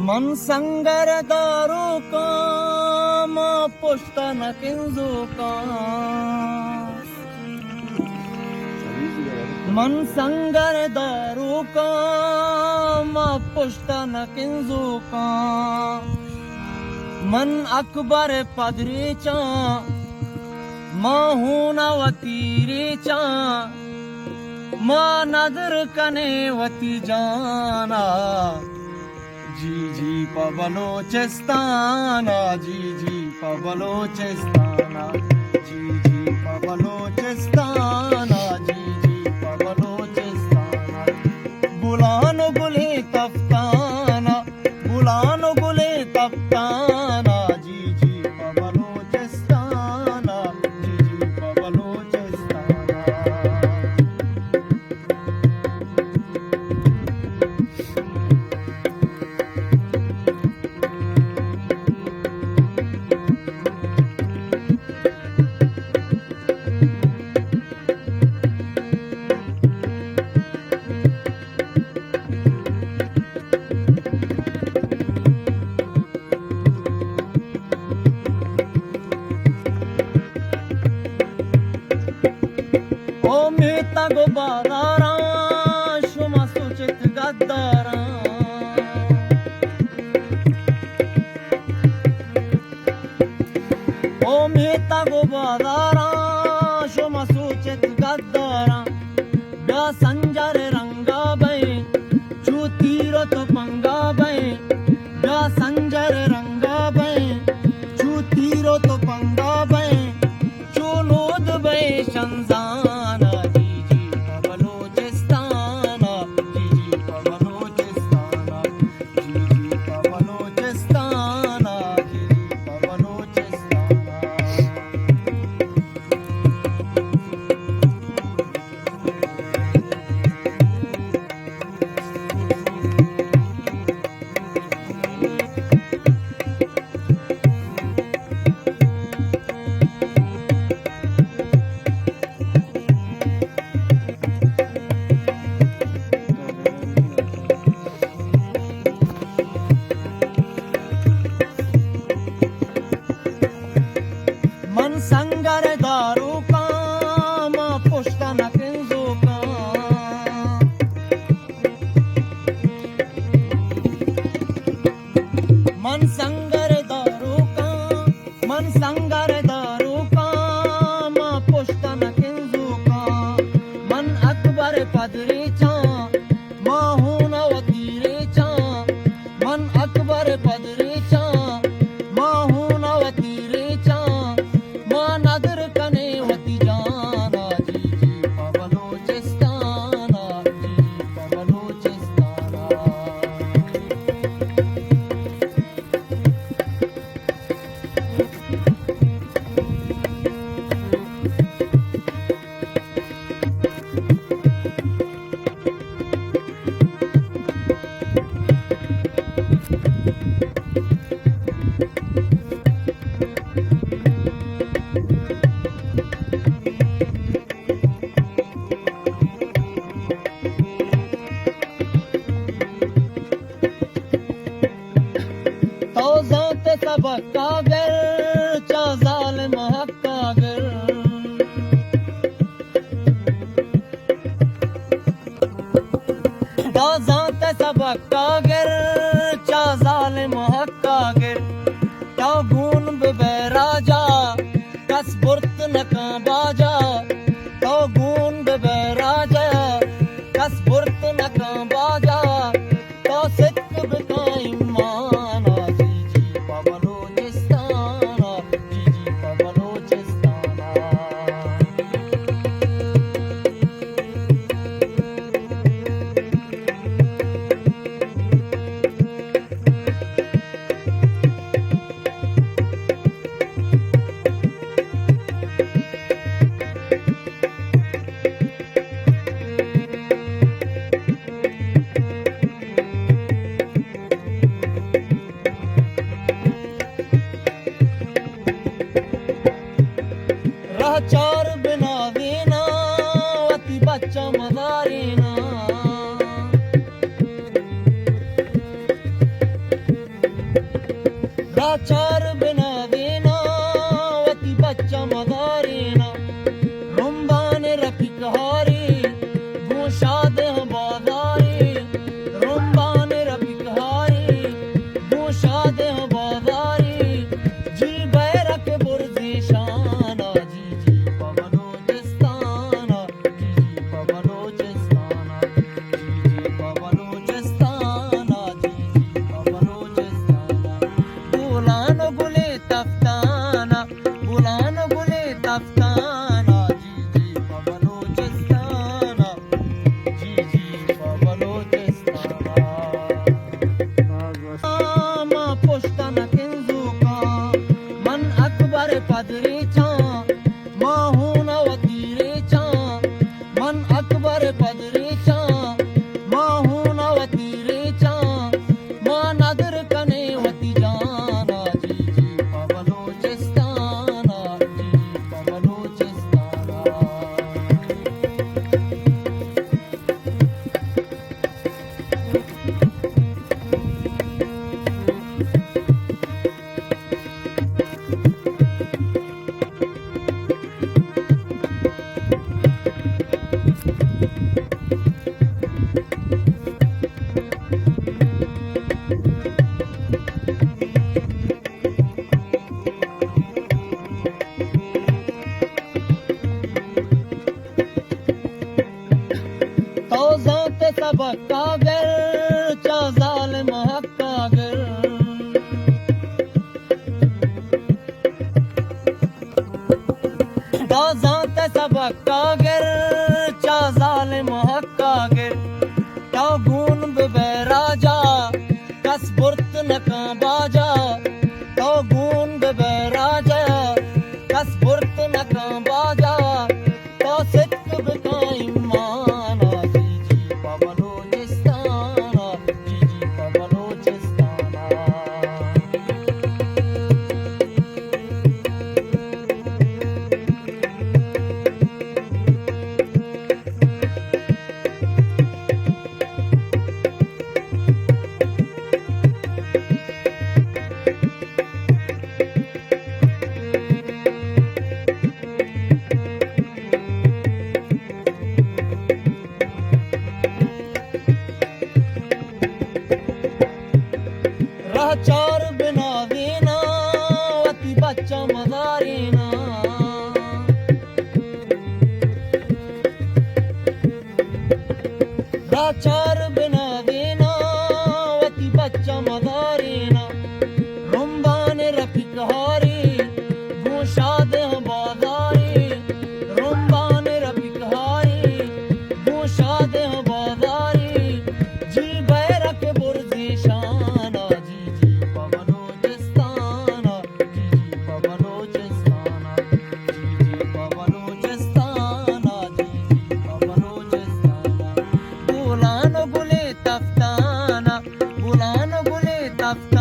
मन संगर दारू काम पुष्टन किंजू का मन संगर दारू काम पुष्टन किंजू का मन अकबर पदरीचा माहूनवतीरीचा मा नदर कने वती जाना जी जी पबलोचिस्ताना जी जी पबलोचिस्ताना जी जी पबलोचिस्ताना जी जी पबलोचिस्ताना बुलानो गुले तफ्ताना बुलानो गुले तफ्ताना जी जी पबलोचिस्ताना जी जी पबलोचिस्ताना ओ मेहता गो बादारा शुमा सूचित गद्दारा ओ मेहता गो बादारा शुमा सूचित गद्दारा ब्या संजर रंगा बे चू तीरो तो पंगा बे ब्या संजर रंगा बे चू तीरो तो पंगा बे चू लोद बे शंजाना जी जी पबलोचिस्ताना जी जी पबलोचिस्ताना जी जी पबलोचिस्ताना जी जी पबलोचिस्ताना मन संगर दारू काम पुष्टन किंजू का मन संगर दारू का मन संगर दारू काम पुष्टन किंजू का मन अकबर पदरीचा माहूनवतीरीचा मन अकबर पदरीचा माहूनवतीरीचा मा नदर कने वती जाना जी जी पबलोचिस्ताना जी जी पबलोचिस्ताना तौज़ाते सबक कागर चा जालिम हक कागर तौज़ाते सबक कागर चा जालिम हक कागर ता गून बे राजा कस बुर्त नका बाजा ता गून बे राजा कस बुर्त नका बाजा ता सिक बिका ईमाना जी जी पबलोचिस्ताना जी जी पबलोचिस्ताना चार बिना देना वती बच्चा मदारीना रुम्बान रफिक हारी गोशाद बादारी रुम्बान रफिक हारी गोशाद बादारी जी बैरक बुर्जी शाना जी जी पवनोचिस्ताना जी जी पवनोचिस्ताना जी जी पवनोचिस्ताना जी जी पवनोचिस्ताना बुलान गुले तफ्ताना बुलान गुले तफ्ताना जी जी पवनोचिस्ताना जी जी पवनोचिस्ताना मा पुश्तन किंजुका मन अकबर पदरीचा माहून वतीरेचा मन अकबर पदरीचा माहून वतीरेचा मा नदर कने वती जाना जी जी पवनोचिस्ताना जी जी पवनोचिस्ताना तौज़ात सबक कागर चा ज़ालिम हक कागर तौज़ात सबक कागर चा ज़ालिम हक कागर ता गून बेराजा कस बुर्त नका बाजा ता गून बेराजा कस बुर्त नका बाजा ता सिद्क बिकाई माना जी जी पवनोचिस्ताना जी जी पवनोचिस्ताना राह चार बिना देना वती बच्चा मदारीना राह चार बिना देना वती बच्चा मदारीना रुम्बान रफिक हारी गोशाद बादारी रुम्बान रफिक हारी गोशाद बादारी जी बैरक बुर्जी शाना जी जी पवनोचिस्ताना जी जी पवनोचिस्ताना जी जी पवनोचिस्ताना जी जी बुलान गुले तफ्ताना बुलान गुले तफ्ताना